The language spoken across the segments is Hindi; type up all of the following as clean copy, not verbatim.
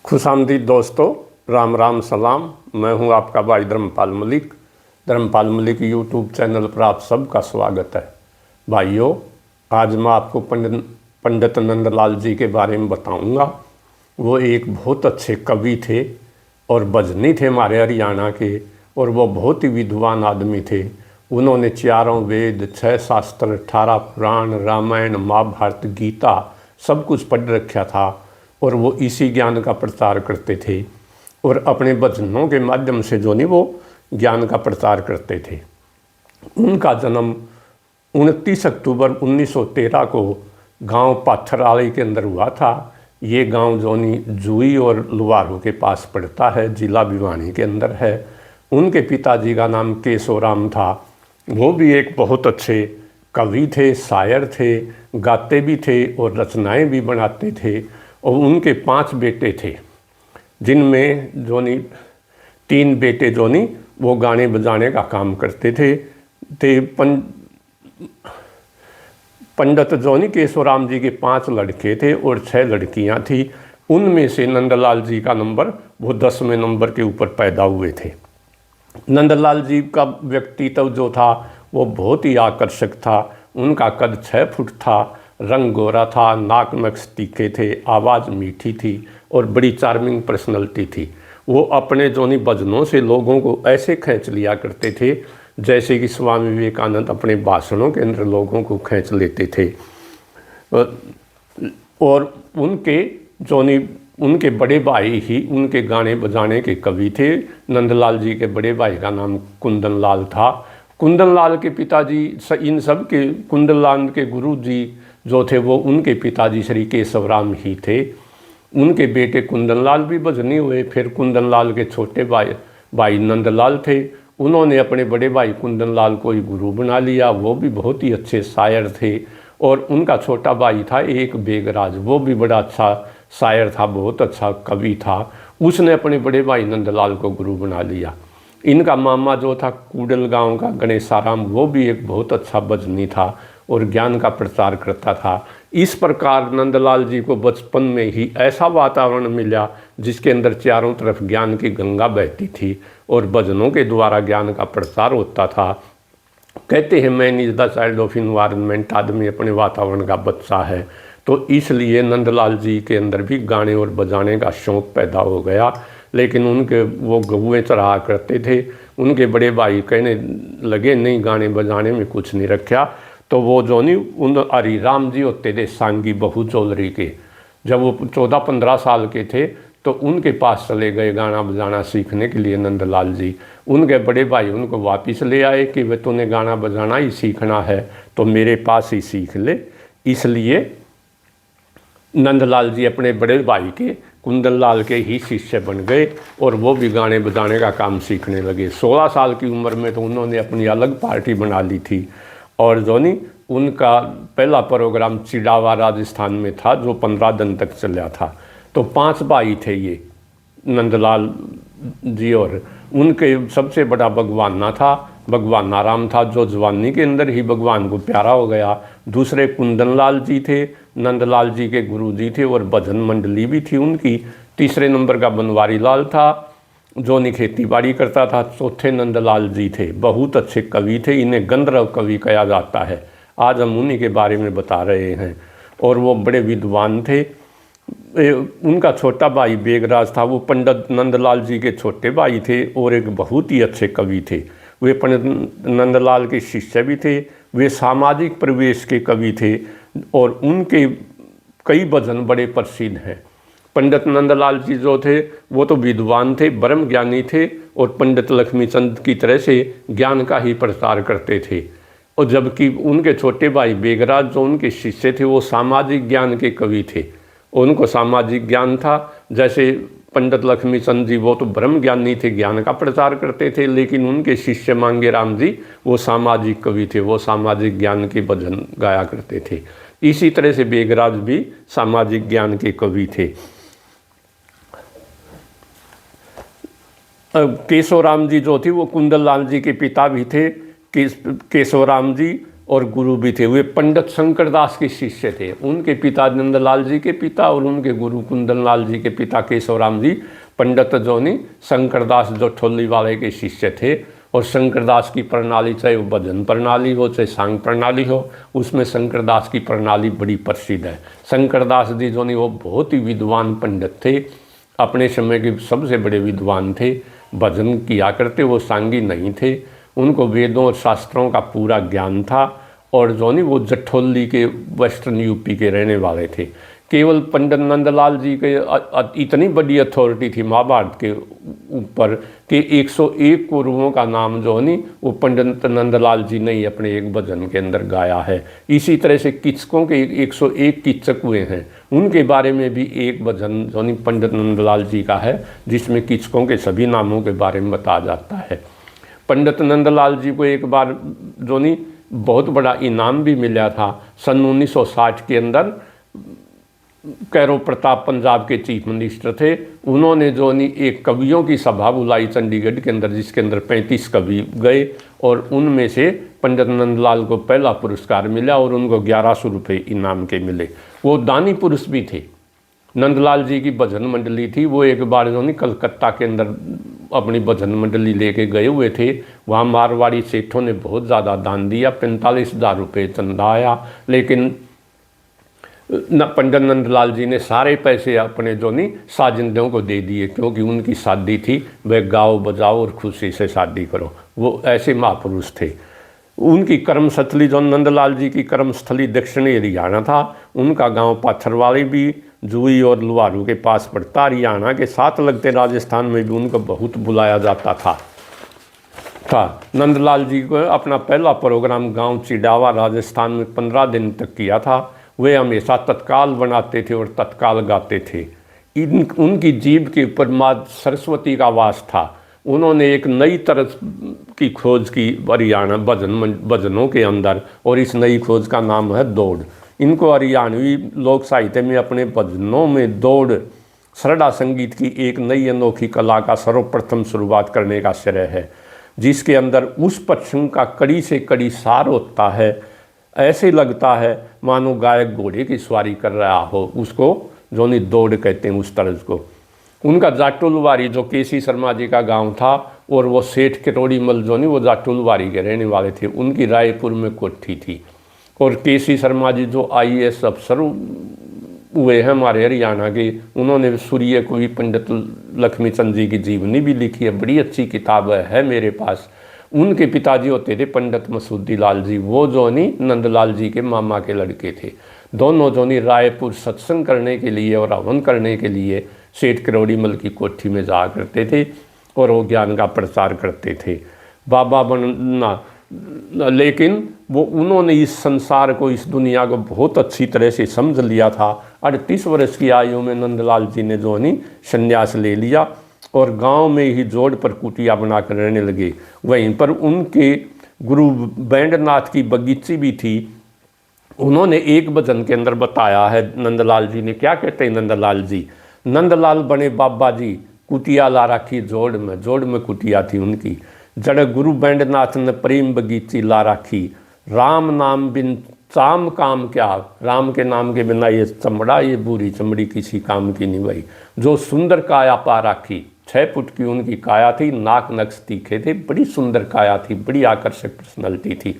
खुशामदीद दोस्तों, राम राम सलाम। मैं हूं आपका भाई धर्मपाल मलिक यूट्यूब चैनल पर आप सबका स्वागत है। भाइयों, आज मैं आपको पंडित नंदलाल जी के बारे में बताऊंगा। वो एक बहुत अच्छे कवि थे और भजनी थे हमारे हरियाणा के, और वो बहुत ही विद्वान आदमी थे। उन्होंने 4 वेद, 6 शास्त्र, 18 पुराण, रामायण, महाभारत, गीता सब कुछ पढ़ रखा था, और वो इसी ज्ञान का प्रचार करते थे और अपने भजनों के माध्यम से जो नहीं वो ज्ञान का प्रचार करते थे। उनका जन्म 29 अक्टूबर 1913 को गांव पाथरआली के अंदर हुआ था। ये गांव जोनी जुई और लुवारू के पास पड़ता है, जिला भिवानी के अंदर है। उनके पिताजी का नाम केशवराम था। वो भी एक बहुत अच्छे कवि थे, शायर थे, गाते भी थे और रचनाएं भी बनाते थे। और उनके 5 बेटे थे, जिनमें जोनी 3 बेटे जोनी वो गाने बजाने का काम करते थे। पंडित जोनी केशवराम जी के 5 लड़के थे और 6 लड़कियां थी। उनमें से नंदलाल जी का नंबर वो 10वें नंबर के ऊपर पैदा हुए थे। नंदलाल जी का व्यक्तित्व जो था वो बहुत ही आकर्षक था। उनका कद 6 फुट था, रंग गोरा था, नाक नक्श तीखे थे, आवाज़ मीठी थी और बड़ी चार्मिंग पर्सनैलिटी थी। वो अपने जोनी भजनों से लोगों को ऐसे खींच लिया करते थे जैसे कि स्वामी विवेकानंद अपने भाषणों के अंदर लोगों को खींच लेते थे। और उनके बड़े भाई ही उनके गाने बजाने के कवि थे। नंदलाल जी के बड़े भाई का नाम कुंदन लाल था। कुंदन लाल के पिताजी, इन सब के कुंदन लाल के गुरु जी जो थे वो उनके पिताजी श्री केशवराम ही थे। उनके बेटे कुंदन लाल भी भजनी हुए। फिर कुंदन लाल के छोटे भाई नंदलाल थे। उन्होंने अपने बड़े भाई कुंदन लाल को ही गुरु बना लिया। वो भी बहुत ही अच्छे शायर थे। और उनका छोटा भाई था एक बेगराज, वो भी बड़ा अच्छा शायर था, बहुत अच्छा कवि था। उसने अपने बड़े भाई नंदलाल को गुरु बना लिया। इनका मामा जो था कूडल गांव का गणेशाराम, वो भी एक बहुत अच्छा भजनी था और ज्ञान का प्रचार करता था। इस प्रकार नंदलाल जी को बचपन में ही ऐसा वातावरण मिला जिसके अंदर चारों तरफ ज्ञान की गंगा बहती थी और भजनों के द्वारा ज्ञान का प्रचार होता था। कहते हैं man is the child of environment, आदमी अपने वातावरण का बच्चा है। तो इसलिए नंदलाल जी के अंदर भी गाने और बजाने का शौक़ पैदा हो गया। लेकिन उनके वो गौएँ चढ़ा करते थे। उनके बड़े भाई कहने लगे नहीं, गाने बजाने में कुछ नहीं रखा। तो वो जो नहीं उन हरिराम जी होते थे सांगी बहू चौधरी के, जब वो 14-15 साल के थे तो उनके पास चले गए गाना बजाना सीखने के लिए नंदलाल जी। उनके बड़े भाई उनको वापस ले आए कि वे तूने गाना बजाना ही सीखना है तो मेरे पास ही सीख ले। इसलिए नंदलाल जी अपने बड़े भाई के कुंदन लाल के ही शिष्य बन गए और वो भी गाने बजाने का काम सीखने लगे। 16 साल की उम्र में तो उन्होंने अपनी अलग पार्टी बना ली थी। और जोनी उनका पहला प्रोग्राम चिड़ावा राजस्थान में था जो 15 दिन तक चला था। तो 5 भाई थे ये नंदलाल जी, और उनके सबसे बड़ा भगवाना था, भगवान नाराम था जो जवानी के अंदर ही भगवान को प्यारा हो गया। दूसरे कुंदन लाल जी थे, नंदलाल जी के गुरु जी थे और भजन मंडली भी थी उनकी। तीसरे नंबर का बनवारी लाल था जो नहीं खेती बाड़ी करता था। चौथे नंदलाल जी थे, बहुत अच्छे कवि थे, इन्हें गंधर्व कवि कहा जाता है। आज हम उन्हीं के बारे में बता रहे हैं। और वो बड़े विद्वान थे। उनका छोटा भाई बेगराज था, वो पंडित नंदलाल जी के छोटे भाई थे और एक बहुत ही अच्छे कवि थे। वे पंडित नंदलाल के शिष्य भी थे। वे सामाजिक परिवेश के कवि थे और उनके कई भजन बड़े प्रसिद्ध हैं। पंडित नंदलाल जी जो थे वो तो विद्वान थे, ब्रह्म ज्ञानी थे और पंडित लक्ष्मीचंद की तरह से ज्ञान का ही प्रचार करते थे। और जबकि उनके छोटे भाई बेगराज जो उनके शिष्य थे वो सामाजिक ज्ञान के कवि थे। उनको सामाजिक ज्ञान था। जैसे पंडित लक्ष्मीचंद जी वो तो ब्रह्म ज्ञानी थे, ज्ञान का प्रचार करते थे, लेकिन उनके शिष्य मांगेराम जी वो सामाजिक कवि थे, वो सामाजिक ज्ञान के भजन गाया करते थे। इसी तरह से बेगराज भी सामाजिक ज्ञान के कवि थे। केशवराम जी जो थे वो कुंदन लाल जी के पिता भी थे। केशवराम जी और गुरु भी थे। वे पंडित शंकरदास के शिष्य थे। उनके पिता नंदलाल जी के पिता और उनके गुरु कुंदनलाल जी के पिता केशवराम जी पंडित जोनी शंकरदास जोठोली वाले के शिष्य थे। और शंकरदास की प्रणाली, चाहे वो भजन प्रणाली हो चाहे सांग प्रणाली हो, उसमें शंकरदास की प्रणाली बड़ी प्रसिद्ध है। शंकरदास जी जो नहीं वो बहुत ही विद्वान पंडित थे, अपने समय के सबसे बड़े विद्वान थे। भजन किया करते, वो सांगी नहीं थे। उनको वेदों और शास्त्रों का पूरा ज्ञान था। और जो नहीं वो जठोली के वेस्टर्न यूपी के रहने वाले थे। केवल पंडित नंदलाल जी के इतनी बड़ी अथॉरिटी थी महाभारत के ऊपर कि 101 कौरवों का नाम जो है नहीं वो पंडित नंदलाल जी ने ही अपने एक भजन के अंदर गाया है। इसी तरह से किचकों के 101 किचक हुए हैं, उनके बारे में भी एक भजन जो नहीं पंडित नंदलाल जी का है, जिसमें किचकों के सभी नामों के बारे में बताया जाता है। पंडित नंदलाल जी को एक बार जो नहीं बहुत बड़ा इनाम भी मिला था। सन 1960 के अंदर कैरो प्रताप पंजाब के चीफ मिनिस्टर थे। उन्होंने जो नहीं एक कवियों की सभा बुलाई चंडीगढ़ के अंदर, जिसके अंदर 35 कवि गए और उनमें से पंडित नंदलाल को पहला पुरस्कार मिला और उनको 1100 रुपये इनाम के मिले। वो दानी पुरुष भी थे। नंदलाल जी की भजन मंडली थी। वो एक बार जो नहीं कलकत्ता के अंदर अपनी भजन मंडली लेके गए हुए थे। वहाँ मारवाड़ी सेठों ने बहुत ज़्यादा दान दिया, 45,000 रुपये चंदा आया। लेकिन पंडित नंदलाल जी ने सारे पैसे अपने जो नहीं साजिंदों को दे दिए, क्योंकि उनकी शादी थी, वह गाओ बजाओ और खुशी से शादी करो। वो ऐसे महापुरुष थे। उनकी कर्मस्थली जो नंदलाल जी की कर्मस्थली दक्षिणी हरियाणा था। उनका गांव पाथरवाली भी जुई और लुहारू के पास पड़ता। हरियाणा के साथ लगते राजस्थान में भी उनको बहुत बुलाया जाता था। नंदलाल जी को अपना पहला प्रोग्राम गांव चिडावा राजस्थान में 15 दिन तक किया था। वे हमेशा तत्काल बनाते थे और तत्काल गाते थे। उनकी जीभ के ऊपर माँ सरस्वती का वास था। उन्होंने एक नई तरह की खोज की हरियाणा भजनों के अंदर, और इस नई खोज का नाम है दौड़। इनको हरियाणवी लोक साहित्य में अपने भजनों में दौड़ सरड़ा संगीत की एक नई अनोखी कला का सर्वप्रथम शुरुआत करने का श्रेय है, जिसके अंदर उस प्रसंग का कड़ी से कड़ी सार होता है। ऐसे लगता है मानो गायक घोड़े की सवारी कर रहा हो। उसको जो नहीं दौड़ कहते हैं उस तर्ज को। उनका जाटुलवारी जो केसी शर्मा जी का गांव था, और वो सेठ किरोड़ी मल जो नहीं वो जाटुलवारी के रहने वाले थे। उनकी रायपुर में कोठी थी। और केसी शर्मा जी जो IAS अफसर हुए हैं हमारे हरियाणा के, उन्होंने सूर्य को भी पंडित लक्ष्मीचंद जी की जीवनी भी लिखी है। बड़ी अच्छी किताब है मेरे पास। उनके पिताजी होते थे पंडित मसूदी लाल जी। वो जो नहीं नंदलाल जी के मामा के लड़के थे। दोनों जो नहीं रायपुर सत्संग करने के लिए और हवन करने के लिए सेठ किरोड़ीमल की कोठी में जाया करते थे और वो ज्ञान का प्रचार करते थे। बाबा बनना, लेकिन वो उन्होंने इस संसार को, इस दुनिया को बहुत अच्छी तरह से समझ लिया था। 38 वर्ष की आयु में नंदलाल जी ने जो नहीं संन्यास ले लिया और गांव में ही जोड़ पर कुटिया बनाकर रहने लगे। वहीं पर उनके गुरु बैंडनाथ की बगीची भी थी। उन्होंने एक भजन के अंदर बताया है, नंदलाल जी ने क्या कहते हैं नंदलाल जी, नंदलाल बने बाबा जी कुटिया ला रखी जोड़ में कुटिया थी उनकी। जड़ गुरु बैंडनाथ ने प्रेम बगीची ला रखी। राम नाम बिन चाम काम क्या, राम के नाम के बिना ये चमड़ा, ये बुरी चमड़ी किसी काम की नहीं भाई। जो सुंदर काया पा राखी, 6 फुट की उनकी काया थी, नाक नक्श तीखे थे, बड़ी सुंदर काया थी, बड़ी आकर्षक पर्सनैलिटी थी।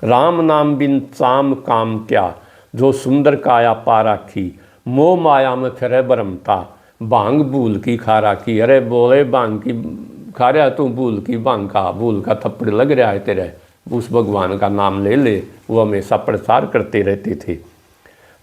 राम नाम बिन चाम काम क्या, जो सुंदर काया पा राखी। मोह माया में फिरे भरमता, भांग भूल की खा राखी। अरे बोले भांग की खा रहा तू, भूल की भांग का, भूल का थप्पड़ लग रहा है तेरे, उस भगवान का नाम ले ले। वो हमेशा प्रचार करते रहते थे।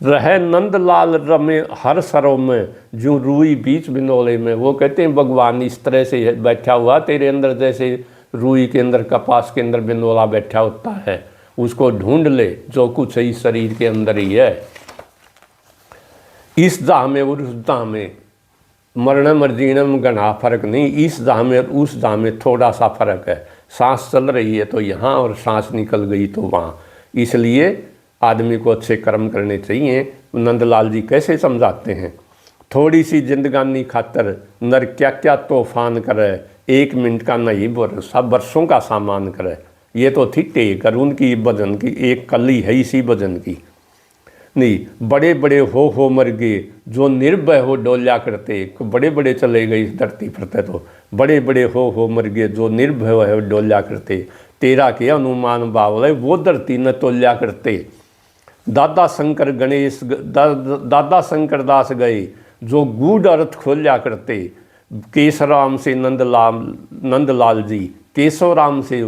रहे नंदलाल रमे हर सरों में, जो रूई बीच बिनोले में। वो कहते हैं भगवान इस तरह से बैठा हुआ तेरे अंदर, जैसे रूई के अंदर कपास के अंदर बिनोला बैठा होता है। उसको ढूंढ ले, जो कुछ है इस शरीर के अंदर ही है। इस दाह में और उस दाह में, मरण मर्जीण में घना फर्क नहीं। इस दाह में और उस दाह में थोड़ा सा फर्क है। सांस चल रही है तो यहाँ और सांस निकल गई तो वहाँ। इसलिए आदमी को अच्छे कर्म करने चाहिए। नंदलाल जी कैसे समझाते हैं, थोड़ी सी जिंदगानी खातर नर क्या क्या तूफान करे, 1 मिनट का नहीं भरोसा बरसों का सामान करे। ये तो थी टेक, और उनकी भजन की एक कली है इसी भजन की। नहीं, बड़े बड़े हो मर गए जो निर्भय हो डोल्या करते, बड़े बड़े चले गए इस धरती पर तो बड़े बड़े हो मर गए जो निर्भय हो डोल्या करते, तेरा के अनुमान बावल वो धरती न तोल्या करते। दादा शंकर गणेश दादा शंकर दास गए जो गूढ़ अर्थ खोल्या करते, केशवराम से नंदलाल जी, केशवराम से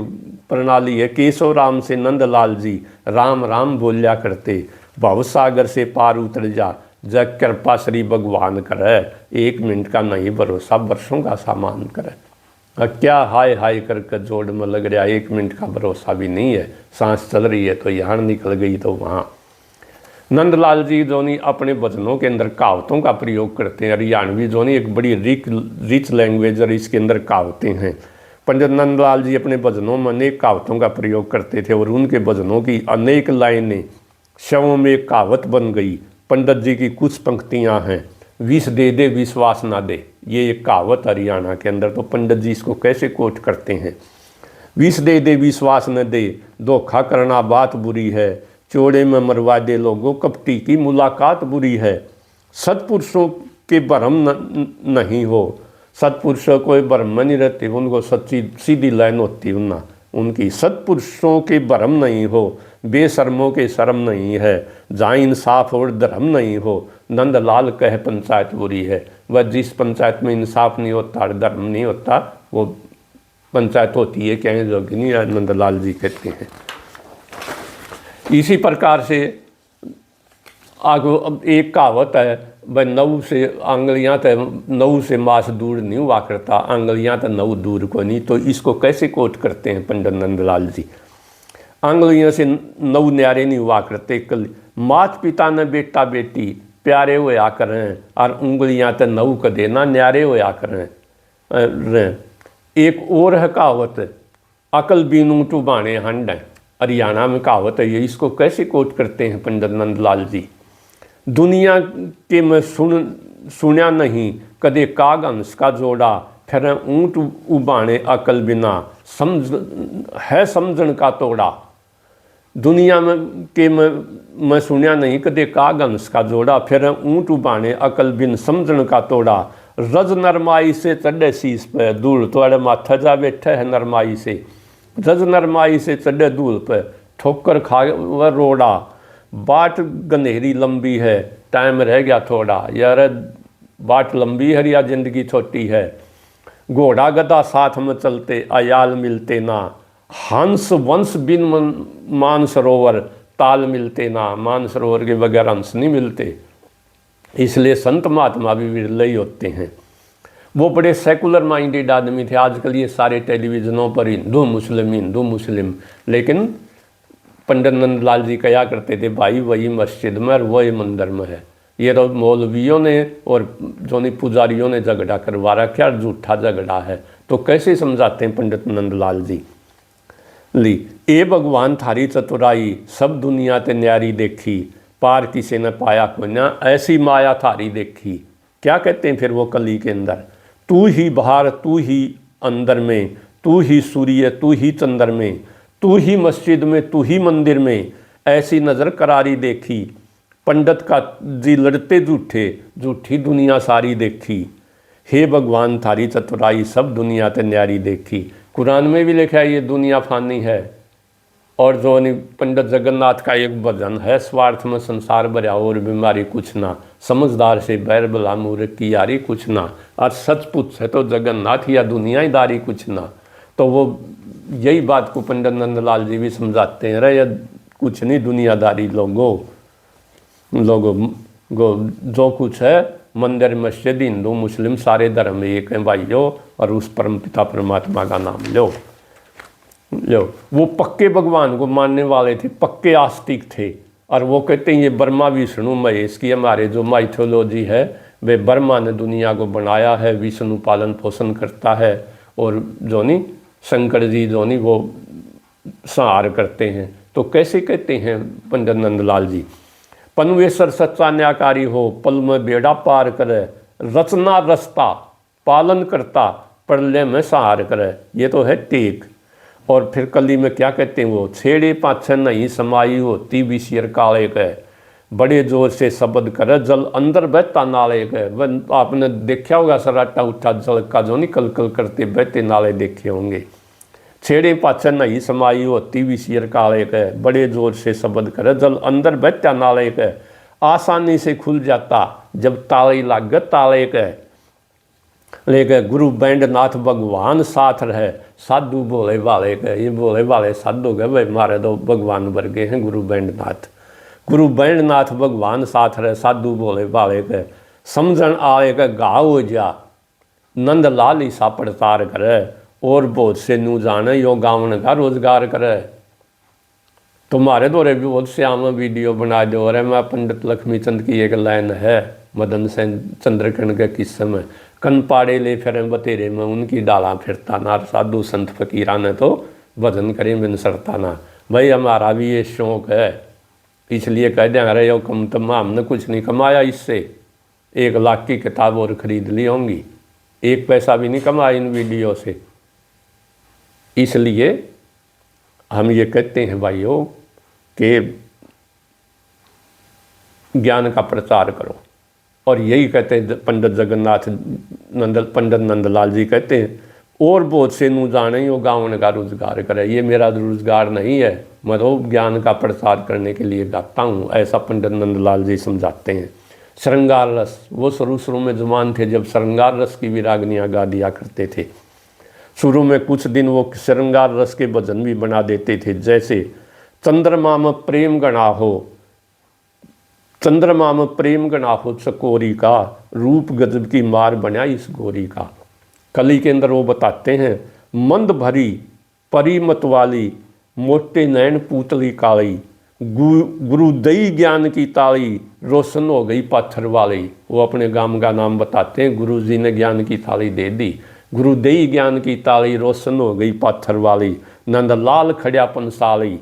प्रणाली है, केशवराम से नंदलाल जी राम राम बोल्या करते। भवसागर से पार उतर जा जग कृपा श्री भगवान करे, 1 मिनट का नहीं भरोसा वर्षों का सामान करे। क्या हाय हाय करके जोड़ में लग रहा, 1 मिनट का भरोसा भी नहीं है, सांस चल रही है तो यहाँ निकल गई तो वहाँ। नंदलाल जी जोनी अपने भजनों के अंदर कहावतों का प्रयोग करते हैं। हरियाणवी जोनी एक बड़ी रिच लैंग्वेज और इसके अंदर कहावतें हैं। पंडित नंदलाल जी अपने भजनों में अनेक कहावतों का प्रयोग करते थे और उनके भजनों की अनेक लाइनें शवों में एक कहावत बन गई। पंडित जी की कुछ पंक्तियां हैं, विष दे दे विश्वास ना दे, ये एक कहावत हरियाणा के अंदर। तो पंडित जी इसको कैसे कोट करते हैं, विष दे दे विश्वास न दे, धोखा करना बात बुरी है, चोड़े में मरवा दे लोगों कपटी की मुलाकात बुरी है। सत्पुरुषों के भ्रम नहीं हो, सत्पुरुषों को भ्रम में नहीं रहते, उनको सच्ची सीधी लाइन होती उनना उनकी। सत्पुरुषों के भ्रम नहीं हो, बेशर्मों के शर्म नहीं है, जहाँ इंसाफ और धर्म नहीं हो, नंदलाल कह पंचायत बुरी है। वह जिस पंचायत में इंसाफ नहीं होता और धर्म नहीं होता वो पंचायत होती है क्या जोगिनी, नंदलाल जी कहते हैं। इसी प्रकार से आगे अब एक कहावत है, वह 9 से आंगलियाँ तक 9 से मास दूर नहीं हुआ करता, आंगलियाँ तक 9 दूर को नहीं। तो इसको कैसे कोट करते हैं पंडित नंदलाल जी, आंगलियों से 9 न्यारे नहीं हुआ करते, कल माता पिता ने बेटा बेटी प्यारे होया करें और उंगलियाँ तक 9 का देना न्यारे होया करें। एक और है कहावत, अकल बिनु टुबाने हंड है, हरियाणा में कहावत है ये। इसको कैसे कोट करते हैं पंडित नंदलाल जी, दुनिया के मैं सुनिया नहीं कदे काग हंस का जोड़ा, फिर ऊँट उबाने अकल बिना समझन का तोड़ा। दुनिया में के मैं सुनिया नहीं कदे काग हंस का जोड़ा, फिर ऊँट उबाने अकल बिन समझन का तोड़ा। रज नरमाई से चढ़े शीस पे धूल, थोड़े माथा जा बैठे है नरमाई से, रज नरमाई से चढ़े धूल पे, ठोकर खा वह रोड़ा। बाट गंधेरी लंबी है टाइम रह गया थोड़ा, यार बाट लंबी है या जिंदगी छोटी है। घोड़ा गधा साथ में चलते अयाल मिलते ना, हंस वंश बिन मानसरोवर ताल मिलते ना, मानसरोवर के बगैर हंस नहीं मिलते। इसलिए संत महात्मा भी विरले ही होते हैं। वो बड़े सेकुलर माइंडेड आदमी थे। आजकल ये सारे टेलीविज़नों पर हिंदू मुस्लिम, लेकिन पंडित नंदलाल जी कहा करते थे भाई वही मस्जिद में और वही मंदिर में है। ये तो मौलवियों ने और जोनी पुजारियों ने झगड़ा करवा रखा है, झूठा झगड़ा है। तो कैसे समझाते हैं पंडित नंदलाल जी, ली ए भगवान थारी चतुराई सब दुनिया ते न्यारी देखी, पार किसी ने पाया को ना ऐसी माया थारी देखी। क्या कहते हैं फिर वो कली के अंदर, तू ही बाहर तू ही अंदर में, तू ही सूर्य तू ही चंद्र में, तू ही मस्जिद में तू ही मंदिर में, ऐसी नज़र करारी देखी। पंडित का जी लड़ते झूठे, झूठी दुनिया सारी देखी। हे भगवान थारी चतुराई सब दुनिया ते न्यारी देखी। कुरान में भी लिखा है ये दुनिया फानी है। और जो पंडित जगन्नाथ का एक भजन है, स्वार्थ में संसार भरा और बीमारी कुछ ना, समझदार से बैर भला मूर्ख की यारी कुछ ना। और सच पूछ है तो जगन्नाथ या दुनियादारी कुछ ना। तो वो यही बात को पंडित नंदलाल जी भी समझाते हैं, रे कुछ नहीं दुनियादारी लोगों जो कुछ है मंदिर मस्जिद हिंदू मुस्लिम सारे धर्म एक हैं भाइयों, और उस परम पिता परमात्मा का नाम लो। वो पक्के भगवान को मानने वाले थे, पक्के आस्तिक थे। और वो कहते हैं ये ब्रह्मा विष्णु महेश की हमारे जो माइथोलॉजी है, वे ब्रह्मा ने दुनिया को बनाया है, विष्णु पालन पोषण करता है, और जोनी शंकर जी जोनी वो संहार करते हैं। तो कैसे कहते हैं पंडित नंदलाल जी, पनवेश्वर सच्चा न्यायकारी हो, पल में बेड़ा पार करे, रचना रचता पालन करता, प्रलय में संहार करे। ये तो है टेक। और फिर कली में क्या कहते हैं वो, छेड़े पाछे नहीं समाई होती विशियर काले के, बड़े जोर से शब्द करे जल अंदर बहता नाले के। वह आपने देखा होगा सराटा उठा जल का जो नहीं कल कल करते बहते नाले देखे होंगे। छेड़े पाछे नहीं समाई होती विशियर काले के, बड़े जोर से शब्द करे जल अंदर बहता नाले के, आसानी से खुल जाता जब ताले लाग ताले के। लेके गुरु बैंडनाथ भगवान साथ रहे, साधु भोले वाले के। ये भोले वाले साधु गए भाई मारे दो भगवान वर्गे हैं गुरु बैंडनाथ। गुरु बैंडनाथ भगवान साथ रहे, साधु भोले वाले के। समझन आए के घाव हो जा, नंद लाल ईसा प्रचार करे, और बहुत से नू जाने यो गावन का रोजगार करे। तुम्हारे दौरे भी बहुत श्याम वीडियो बना दो। और मैं पंडित लक्ष्मीचंद की एक लाइन है मदन सेन चंद्रकर्ण के किस्से में, कन पाड़े ले फिर बतेरे में उनकी डाला फिरता ना, साधु संत फकीरा ने तो भजन करें बिन सरता ना। भाई हमारा भी ये शौक है, इसलिए कह दें अरे यो कम तम हमने कुछ नहीं कमाया इससे। 1 लाख की किताब और ख़रीद ली होंगी, 1 पैसा भी नहीं कमाया इन वीडियो से। इसलिए हम ये कहते हैं भाइयों कि ज्ञान का प्रचार करो। और यही कहते हैं पंडित जगन्नाथ पंडित नंदलाल जी कहते हैं, और बहुत से नू जाने यो गावन का रोजगार करे। ये मेरा रोजगार नहीं है, मैं तो ज्ञान का प्रसार करने के लिए गाता हूँ, ऐसा पंडित नंदलाल जी समझाते हैं। श्रृंगार रस, वो शुरू में जवान थे जब श्रृंगार रस की विरागनियाँ गा दिया करते थे। शुरू में कुछ दिन वो श्रृंगार रस के भजन भी बना देते थे, जैसे चंद्रमा में प्रेम गणा हो, चंद्रमा में प्रेम गणा हो चकोरी का, रूप गजब की मार बना इस गोरी का। कली के अंदर वो बताते हैं, मंद भरी परी मतवाली, मोटे नैन पूतली काली, गुरुदई ज्ञान की ताली, रोशन हो गई पाथर वाली। वो अपने गांव का नाम बताते हैं, गुरु जी ने ज्ञान की थाली दे दी, गुरुदई ज्ञान की ताली, रोशन हो गई पाथर वाली। नंदलाल खड़िया पंसाली,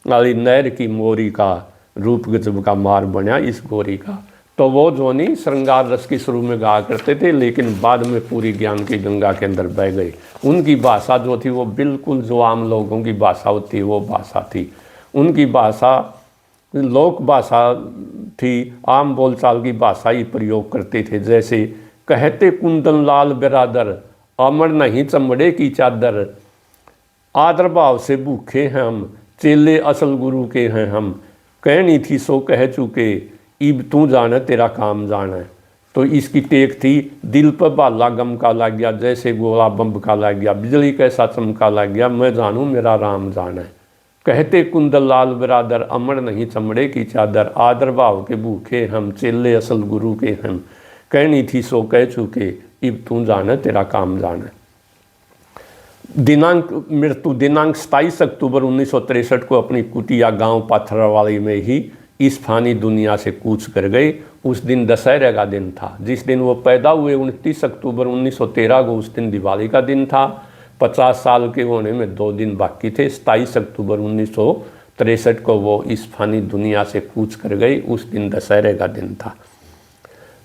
वाली नहर की मोरी का, रूप गजब का मार बना इस गोरी का। तो वो जो नहीं श्रृंगार रस की शुरू में गाया करते थे, लेकिन बाद में पूरी ज्ञान की गंगा के अंदर बह गए। उनकी भाषा जो थी वो बिल्कुल जो आम लोगों की भाषा होती है वो भाषा थी। उनकी भाषा लोक भाषा थी, आम बोलचाल की भाषा ही प्रयोग करते थे। जैसे कहते कुंदन लाल बिरादर, अमर नहीं चमड़े की चादर, आदर भाव से भूखे हैं हम, चेले असल गुरु के हैं हम, कहनी थी सो कह चुके, इब तू जाने तेरा काम जाने। तो इसकी टेक थी, दिल पर बाला गम का लग गया, जैसे गोला बम का लग गया, बिजली कैसा चमका लग गया, मैं जानूँ मेरा राम जाने। कहते कुंदन लाल बिरादर, अमर नहीं चमड़े की चादर, आदर भाव के भूखे हम, चेले असल गुरु के हम, कहनी थी सो कह चुके, इब तू जाने तेरा काम जाने। मृत्यु दिनांक 27 अक्टूबर 1963 को अपनी कुटिया गांव पाथरवाली में ही इस फानी दुनिया से कूच कर गए। उस दिन दशहरे का दिन था। जिस दिन वो पैदा हुए 29 अक्टूबर 1913 को, उस दिन दिवाली का दिन था। 50 साल के होने में 2 दिन बाकी थे। 27 अक्टूबर 1963 को वो इस फानी दुनिया से कूच कर गए। उस दिन दशहरे का दिन था।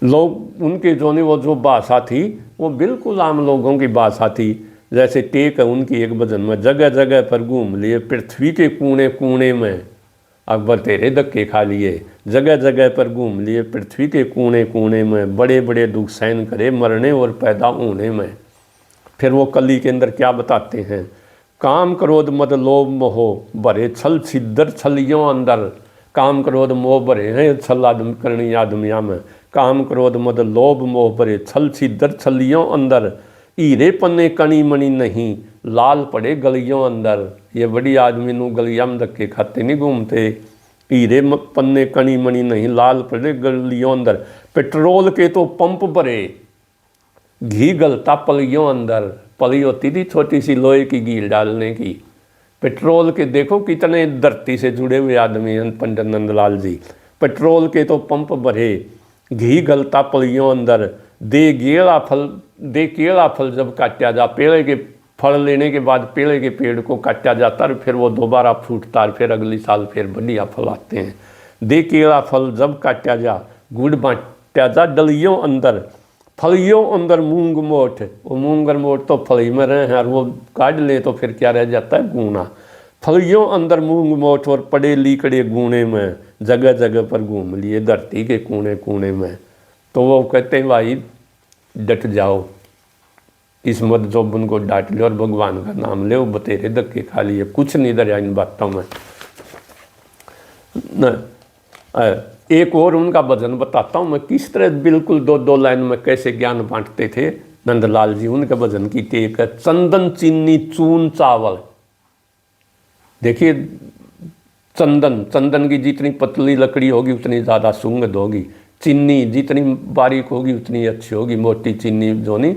लोग उनके जो भाषा थी वो बिल्कुल आम लोगों की भाषा थी। जैसे टेक है उनकी एक भजन में, जगह जगह पर घूम लिए पृथ्वी के कोने कोने में, अकबर तेरे धक्के खा लिए, जगह जगह पर घूम लिए पृथ्वी के कोने कोने में, बड़े बड़े दुख सहन करे मरने और पैदा होने में। फिर वो कली के अंदर क्या बताते हैं, काम क्रोध मद लोभ मोह भरे छल छिद्र छलियों अंदर। काम क्रोध मोह भरे हैं छल आदम करनी आदमिया में। काम क्रोध मद लोभ मोह भरे छल छिद्र छलियों अंदर, हीरे पन्ने कणी मणि नहीं लाल पड़े गलियों अंदर। ये बड़ी आदमी नू गलिया में धक्के खाते नहीं घूमते। हीरे पन्ने कणी मणि नहीं लाल पड़े गलियों अंदर, पेट्रोल के तो पंप भरे घी गलता पलियों अंदर। पली होती थी छोटी सी लोहे की घी डालने की। पेट्रोल के देखो कितने धरती से जुड़े हुए आदमी हैं पंडित नंदलाल जी। पेट्रोल के तो पंप भरे घी गलता पलियों अंदर, दे केला फल जब काटा जा, पेड़े के फल लेने के बाद पेड़े के पेड़ को काटा जाता और फिर वो दोबारा फूटता और फिर अगली साल फिर बढ़िया फल आते हैं। दे केला फल जब काटा जा, गुड़ बांटा जा डलियों अंदर, फलियों अंदर मूंग मोठ, वो मूंग और मोठ तो फली में रहे हैं और वो काट लें तो फिर क्या रह जाता है, गूना। फलियों अंदर मूंग मोठ और पड़े लीकड़े गूने में, जगह जगह पर घूम लिए धरती के कोने कोने में। तो वो कहते हैं भाई डट जाओ, इस मत जोबन को डांट लो और भगवान का नाम ले, वो बतेरे धक्के खा लिए, कुछ नहीं डरा इन बातों में न। एक और उनका भजन बताता हूँ मैं, किस तरह बिल्कुल दो दो लाइन में कैसे ज्ञान बांटते थे नंदलाल जी। उनके भजन की टेक है, चंदन चीनी चून चावल। देखिए चंदन, चंदन की जितनी पतली लकड़ी होगी उतनी ज़्यादा सुगंध होगी, चीनी जितनी बारीक होगी उतनी अच्छी होगी, मोटी चीनी जो नहीं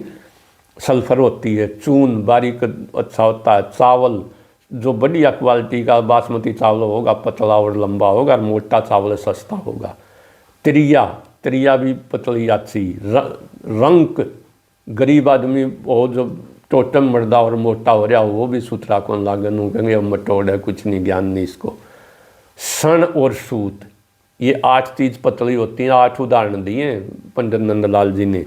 सल्फर होती है, चून बारीक अच्छा होता है, चावल जो बढ़िया क्वालिटी का बासमती चावल होगा पतला और लंबा होगा, और मोटा चावल सस्ता होगा। त्रिया, त्रिया भी पतली अच्छी, रंक गरीब आदमी वो जो टोटम मर्दा और मोटा हो रहा हो वो भी सुथरा कौन लागन हो, कहेंगे अब मटोड़ है, कुछ नहीं, ज्ञान नहीं इसको। सन और सूत, ये 8 चीज़ पतली होती हैं, 8 उदाहरण दिए पंडित नंदलाल जी ने।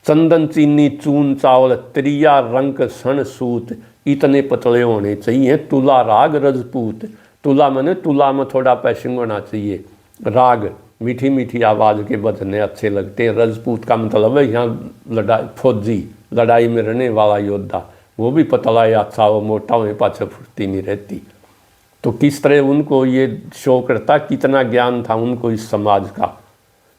चंदन चीनी चून चावल त्रिया रंक सन सूत, इतने पतले होने चाहिए। तुला राग रजपूत, तुला मैंने तुला में थोड़ा पैशिंग होना चाहिए, राग मीठी मीठी आवाज़ के बजने अच्छे लगते हैं। रजपूत का मतलब है यहाँ लड़ाई फौजी, लड़ाई में रहने वाला योद्धा, वो भी पतला या अच्छा हो, मोटा हो पाछे फुर्ती नहीं रहती। तो किस तरह उनको ये शो करता कितना ज्ञान था उनको इस समाज का।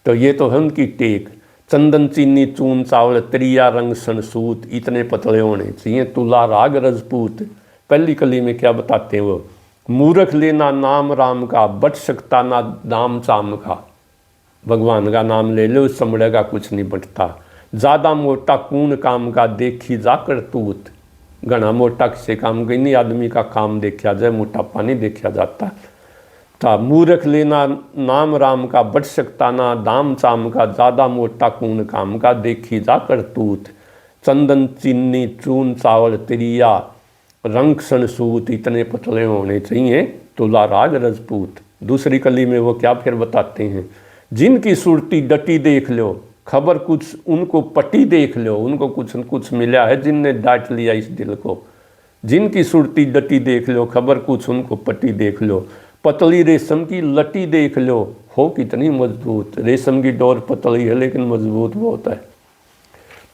तो ये तो है उनकी टेक, चंदन चीनी चून चावल त्रिया रंग सनसूत, इतने पतले होने चाहिए। तुला राग रजपूत, पहली कली में क्या बताते हैं वो, मूर्ख लेना नाम राम का, बच सकता ना दाम चाम का। भगवान का नाम ले लो, समड़े का कुछ नहीं बचता। ज़्यादा मोटा कून काम का, देखी जा करतूत। घना मोटा किसी काम का नहीं, आदमी का काम देखा जाए, मोटापा नहीं देखा जाता था। मूर्ख लेना नाम राम का, बच सकता ना दाम चाम का, ज़्यादा मोटा कून काम का, देखी जा करतूत। चंदन चीनी चून चावल त्रिया रंग सनसूत, इतने पतले होने चाहिए। तुला राग रजपूत। दूसरी कली में वो क्या फिर बताते हैं, जिनकी सुरती डटी देख लो, खबर कुछ उनको पटी देख लो। उनको कुछ न कुछ मिला है जिनने डांट लिया इस दिल को। जिनकी सुरती डटी देख लो, खबर कुछ उनको पटी देख लो। पतली रेशम की लटी देख लो, हो कितनी मजबूत। रेशम की डोर पतली है लेकिन मजबूत बहुत है।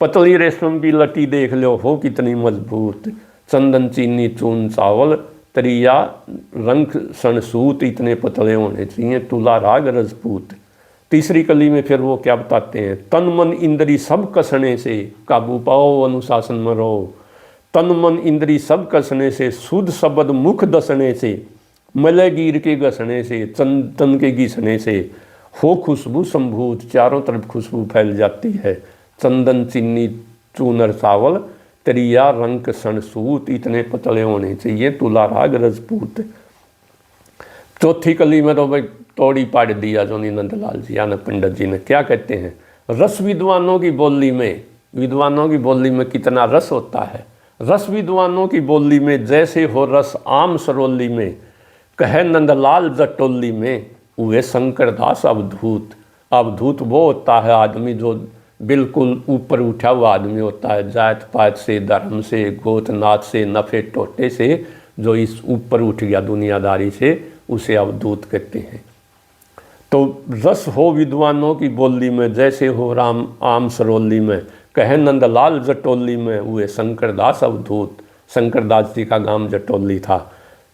पतली रेशम की लटी देख लो, हो कितनी मजबूत। चंदन चीनी चून चावल त्रिया रंग सनसूत, इतने पतले होने चाहिए। तुला राग रजपूत। तीसरी कली में फिर वो क्या बताते हैं, तन मन इंद्री सब कसने से, काबू पाओ अनुशासन में रहो। तन मन इंद्री सब कसने से, शुद्ध शब्द मुख दसने से, मलय गिर के घसने से, तन के घिसने से, हो खुशबू संभूत, चारों तरफ खुशबू फैल जाती है। चंदन चीनी चूनर चावल त्रिया रंग सनसूत, इतने पतले होने चाहिए। तुला राग रजपूत। चौथी कली में तो भाई तोड़ी पाड़ दिया जो नंदलाल जी यानी पंडित जी ने। क्या कहते हैं, रस विद्वानों की बोली में, विद्वानों की बोली में कितना रस होता है। रस विद्वानों की बोली में जैसे हो रस आम सरोली में, कहे नंदलाल जटोली में, हुए शंकरदास अवधूत। अवधूत वो होता है आदमी जो बिल्कुल ऊपर उठा हुआ आदमी होता है, जात पात से, धर्म से, गोत नाच से, नफे टोटे से, जो इस ऊपर उठ गया दुनियादारी से, उसे अवधूत कहते हैं। तो रस हो विद्वानों की बोली में जैसे हो राम आम सरोली में, कहे नंदलाल जटोली में, हुए शंकरदास अवधूत। शंकरदास जी का गांव जटोली था।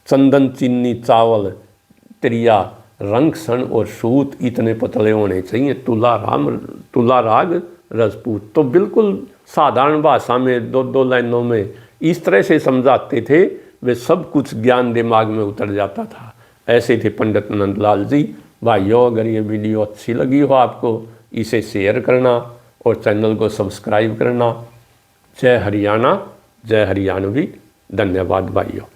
चंदन चीनी चावल त्रिया रंग सन और सूत, इतने पतले होने चाहिए। तुला राग रजपूत। तो बिल्कुल साधारण भाषा में दो दो लाइनों में इस तरह से समझाते थे, वे सब कुछ ज्ञान दिमाग में उतर जाता था। ऐसे थे पंडित नंदलाल जी। भाइयों, अगर ये वीडियो अच्छी लगी हो आपको, इसे शेयर करना और चैनल को सब्सक्राइब करना। जय हरियाणा, जय हरियाणवी। धन्यवाद भाइयों।